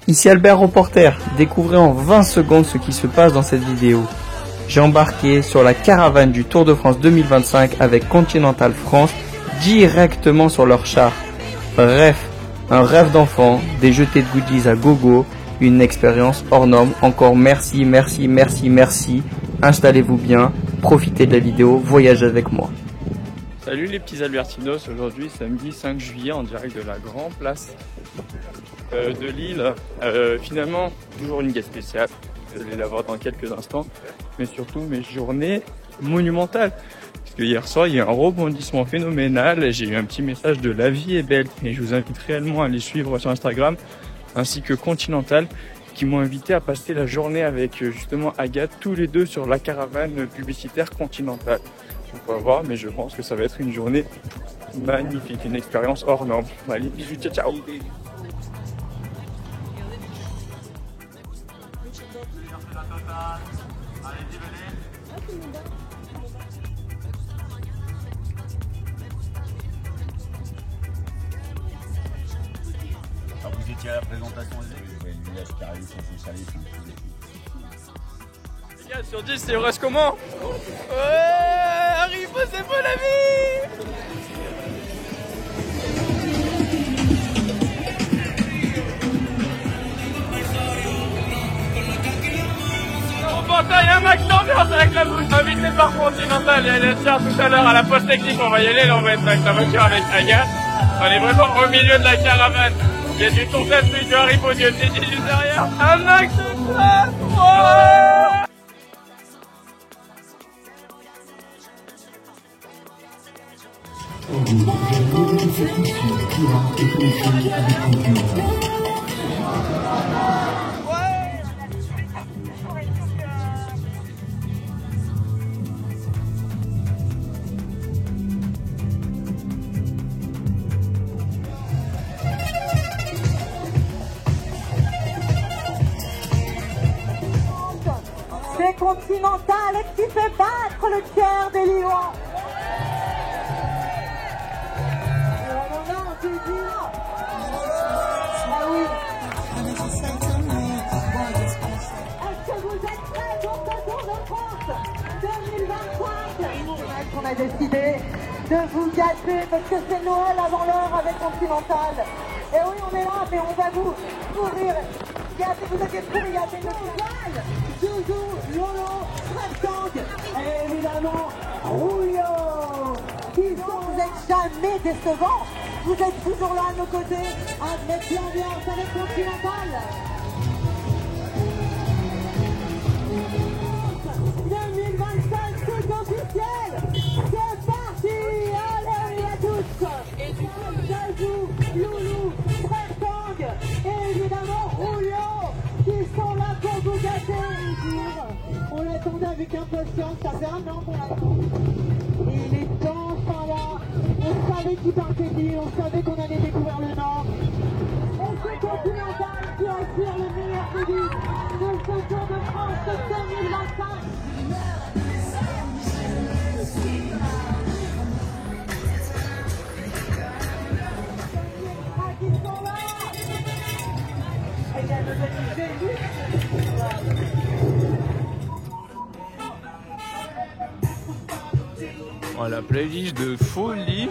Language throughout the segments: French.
Ici Albert Reporter, découvrez en 20 secondes ce qui se passe dans cette vidéo. J'ai embarqué sur la caravane du Tour de France 2025 avec Continental France directement sur leur char. Bref, un rêve d'enfant, des jetés de goodies à gogo, une expérience hors norme. Encore merci. Installez-vous bien, profitez de la vidéo, voyagez avec moi. Salut les petits Albertinos, aujourd'hui samedi 5 juillet en direct de la Grand Place de Lille. Finalement, toujours une guest spéciale, vous allez la voir dans quelques instants, mais surtout mes journées monumentales. Parce que hier soir, il y a eu un rebondissement phénoménal, j'ai eu un petit message de La Vie est belle et je vous invite réellement à les suivre sur Instagram, ainsi que Continental, qui m'ont invité à passer la journée avec justement Agathe, tous les deux sur la caravane publicitaire Continental. On va voir, mais je pense que ça va être une journée magnifique, une expérience hors norme. Allez, bisous, ciao, ciao. Alors vous étiez à la présentation des villages qui arrivent sans s'installer. Les gars, sur 10, il reste comment? Ouais, arrive, c'est beau la vie! Il y a un max d'ambiance avec la bouche invité par Continental et LSR tout à l'heure à la poste technique. On va y aller, là on va être avec la voiture avec Agathe. On est vraiment au milieu de la caravane. Il y a du tourtelle, du Haribo, du TG juste derrière. Un max de place! Ouais! C'est Continental qui fait battre le cœur des Lillois. Non, tu dis non. Ah oui. Est-ce que vous êtes prêts pour ce Tour de France 2025? On a décidé de vous gâter parce que c'est Noël avant l'heure avec Continental. Et oui, on est là, mais on va vous ouvrir. Vous avez trouvé, il y a des nouvelles. Zouzou, Lolo, Tractang, et évidemment, Rouillot. Vous n'êtes jamais décevants. Vous êtes toujours là à nos côtés, avec l'ambiance, avec Continental. 2025, c'est officiel. C'est parti. Allez à tous. Zouzou, Loulou, Tractang, et évidemment, Rouillot, qui sont là pour vous gâter. On l'attendait avec impatience, ça fait un an qu'on l'attend. Il est enfin là. On savait qu'il partait de Lille, on savait qu'on allait découvrir le Nord. Et c'est Continental qui assure le meilleur début de ce Tour de France 2025. Ils sont là. Et il y a le Oh, la playlist de folie.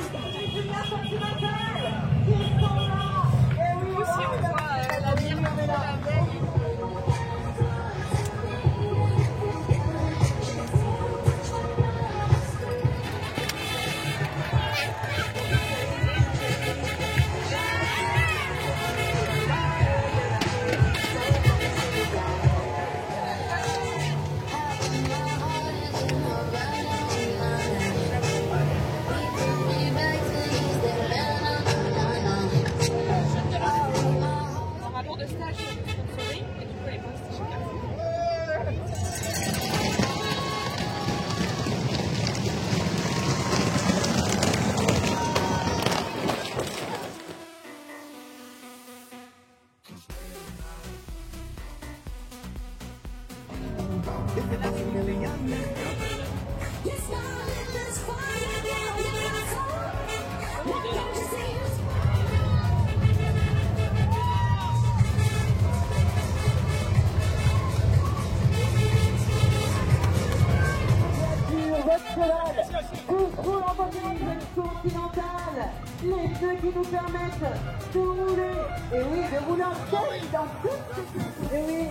C'est ceux qui nous permettent de rouler, et oui, de rouler en tête dans toutes ces... Et oui,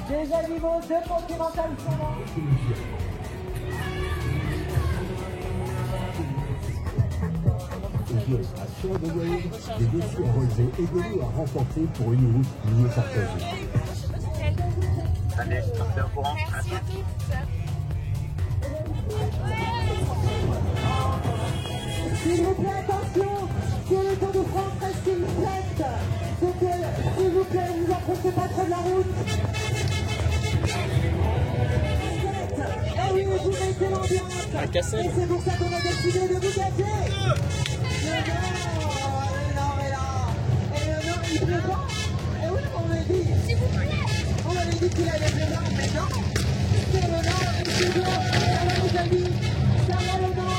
les animaux de Continental sont là. À surveiller des défis à relever et de l'eau à remporter pour une route mieux partagée. Allez, sortez au courant. S'il vous plaît, attention, sur le Tour de France, restez une fête. Donc, s'il vous plaît, ne vous approchez pas trop de la route. Et oui, vous mettez l'ambiance. Et c'est pour ça qu'on a décidé de vous gâter. Mais là, et le nom, il plaît pas. Et oui, on l'a dit. On avait dit qu'il allait plaire, mais non. C'est le nom, et c'est bon. Ça va, les amis. Ça va, le nom.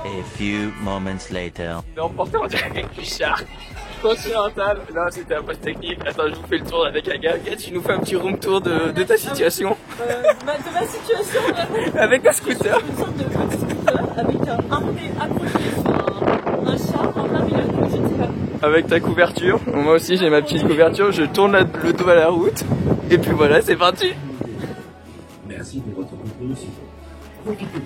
A few moments later. On est emporté en direct avec Richard. Continental. Là, c'était un poste technique. Attends, je vous fais le tour avec Aga. Aga, tu nous fais un petit room tour de ta situation. De ma situation, avec un scooter. une sorte de petit scooter avec un harnais accroché sur un chat en plein milieu. Je ne sais pas. Avec ta couverture. Bon, moi aussi, j'ai ma petite couverture. Je tourne le dos à la route. Et puis voilà, c'est parti. Merci de votre compréhension. Profitez de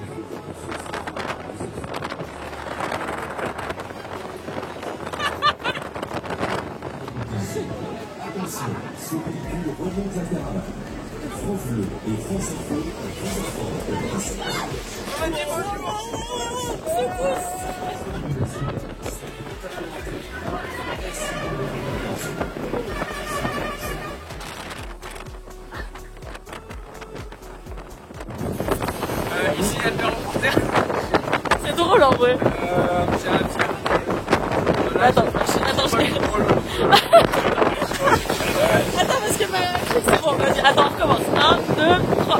Attention, ce véhicule remonte la caravane. France Bleu et France Info, Ici, il y a le reporter. C'est drôle en vrai. C'est un tir. Attends, parce que c'est bon, vas-y, attends, on recommence. 1, 2, 3.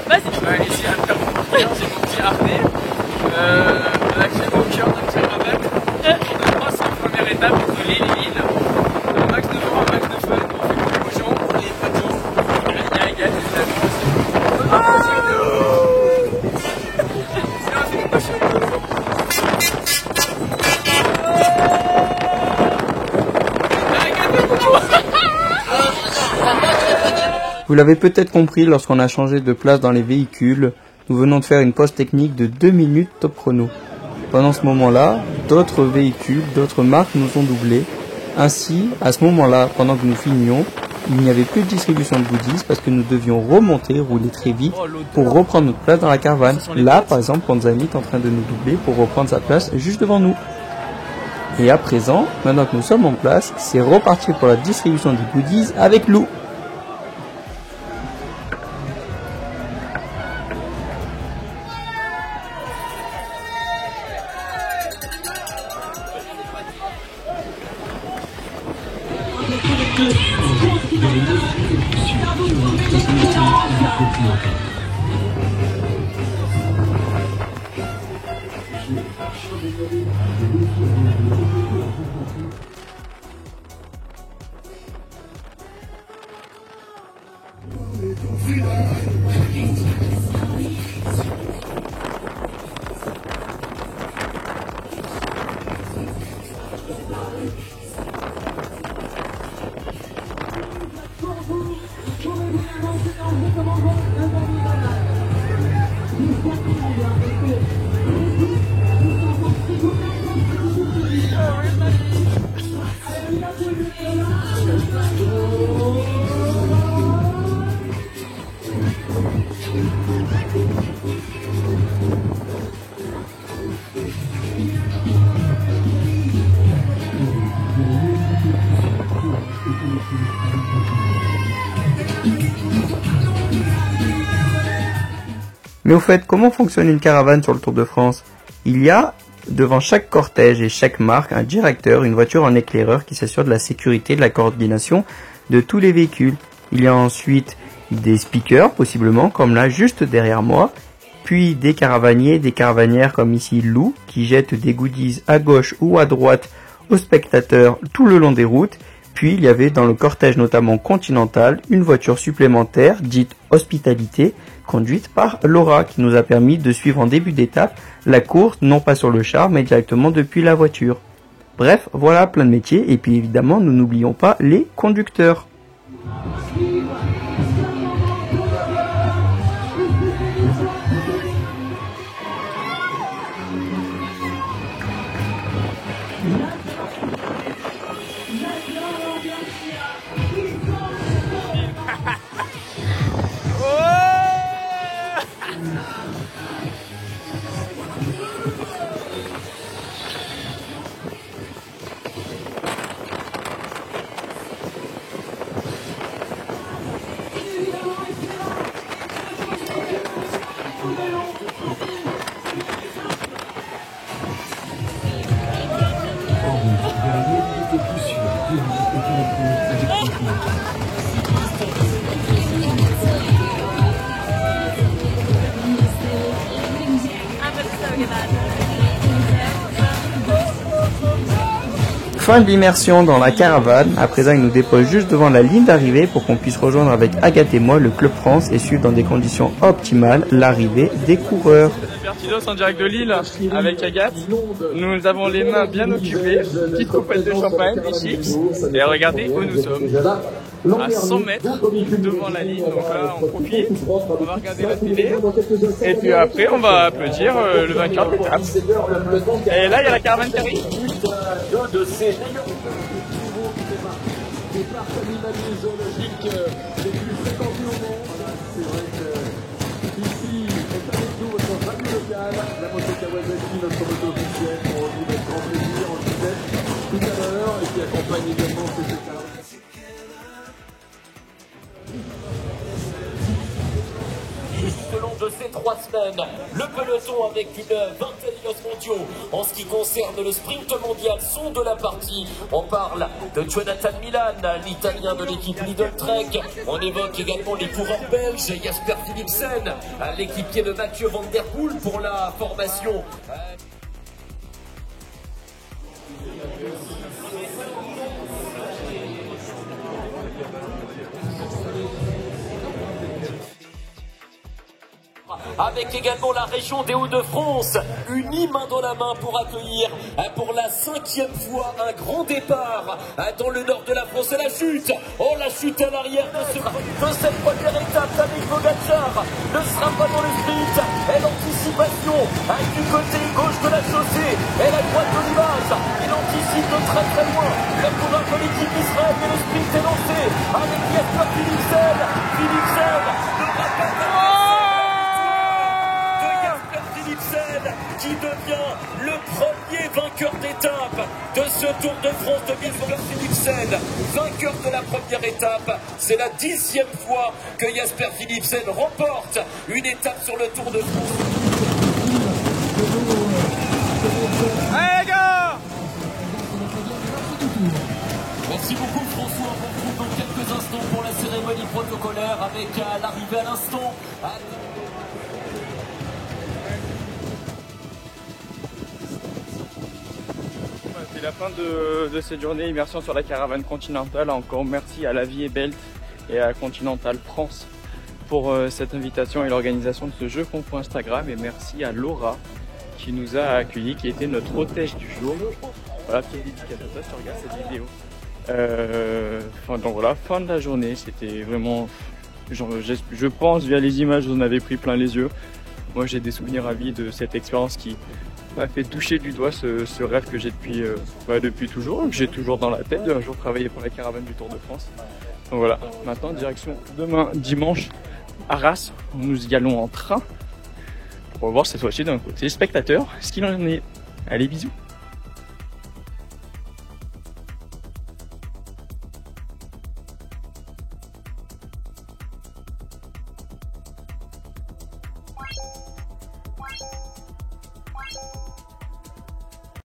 Vas-y. Ici, il y a le reporter. C'est mon petit harnais. Là, j'ai au cœur d'un petit rabat. On passe en première étape entre l'île et l'île. Un max de vent, un max de fun. On fait couler aux gens, les poteaux. Il y a des amis aussi. Vous l'avez peut-être compris, lorsqu'on a changé de place dans les véhicules, nous venons de faire une pause technique de 2 minutes top chrono. Pendant ce moment-là, d'autres véhicules, d'autres marques nous ont doublés. Ainsi, à ce moment-là, pendant que nous filmions, il n'y avait plus de distribution de goodies parce que nous devions remonter, rouler très vite pour reprendre notre place dans la caravane. Là, par exemple, Panzani est en train de nous doubler pour reprendre sa place juste devant nous. Et à présent, maintenant que nous sommes en place, c'est reparti pour la distribution des goodies avec Lou. Mais au fait, comment fonctionne une caravane sur le Tour de France? Il y a devant chaque cortège et chaque marque un directeur, une voiture en éclaireur qui s'assure de la sécurité et de la coordination de tous les véhicules. Il y a ensuite des speakers, possiblement, comme là, juste derrière moi, puis des caravaniers, des caravanières comme ici Lou, qui jettent des goodies à gauche ou à droite aux spectateurs tout le long des routes. Puis il y avait dans le cortège notamment Continental une voiture supplémentaire dite Hospitalité, conduite par Laura, qui nous a permis de suivre en début d'étape la course, non pas sur le char, mais directement depuis la voiture. Bref, voilà plein de métiers, et puis évidemment nous n'oublions pas les conducteurs. Fin de l'immersion dans la caravane. À présent, il nous dépose juste devant la ligne d'arrivée pour qu'on puisse rejoindre avec Agathe et moi le Club France et suivre dans des conditions optimales l'arrivée des coureurs. Bertinos en direct de Lille avec Agathe. Nous avons les mains bien occupées, petite coupette de champagne, des chips. Et regardez où nous sommes. À 100 mètres devant la ligne, donc là on profite, on va regarder la télé et puis après on va applaudir le vainqueur de l'étape. Et là il y a la caravane qui arrive. De ces meilleurs des parcs animaliers zoologiques les plus fréquentés au monde. C'est vrai que ici est avec nous votre radio locale, la moto Kawasaki, notre moto officielle pour vous mettre grand plaisir en vitesse tout à l'heure et qui accompagne également ces états. Tout au long de ces 3 semaines, le peloton avec une vingtaine mondiaux en ce qui concerne le sprint mondial sont de la partie. On parle de Jonathan Milan, l'italien de l'équipe Lidl Trek. On évoque également les coureurs belges, Jasper Philipsen, l'équipier de Mathieu Van Der Poel pour la formation. Avec également la région des Hauts-de-France, unis main dans la main pour accueillir pour la 5e fois un grand départ dans le nord de la France. Et la chute, oh la chute à l'arrière de cette première étape d'Amik Pogačar ne sera pas dans le sprint. Et l'anticipation du côté gauche de la chaussée et la droite de l'image. Il anticipe de très très loin le coureur de l'équipe Israël et le sprint est lancé avec Jasper Philipsen. Philipsen ne va pas qui devient le premier vainqueur d'étape de ce Tour de France 2020. Philipsen, vainqueur de la première étape. C'est la 10e fois que Jasper Philipsen remporte une étape sur le Tour de France. Allez les gars! Merci beaucoup François, on se retrouve dans quelques instants pour la cérémonie protocolaire avec l'arrivée à l'instant. C'est la fin de cette journée immersion sur la caravane Continental. Encore merci à La Vie est Belle et à Continental France pour cette invitation et l'organisation de ce jeu concours Instagram. Et merci à Laura qui nous a accueillis, qui était notre hôtesse du jour. Voilà, petite dédicace à toi, tu regardes cette vidéo. Donc voilà, fin de la journée, c'était vraiment, je pense via les images, vous en avez pris plein les yeux. Moi j'ai des souvenirs à vie de cette expérience qui m'a fait toucher du doigt ce rêve que j'ai depuis toujours, que j'ai toujours dans la tête, de un jour travailler pour la caravane du Tour de France. Donc voilà, maintenant direction demain dimanche Arras, nous y allons en train pour voir cette fois-ci d'un côté spectateur ce qu'il en est. Allez, bisous.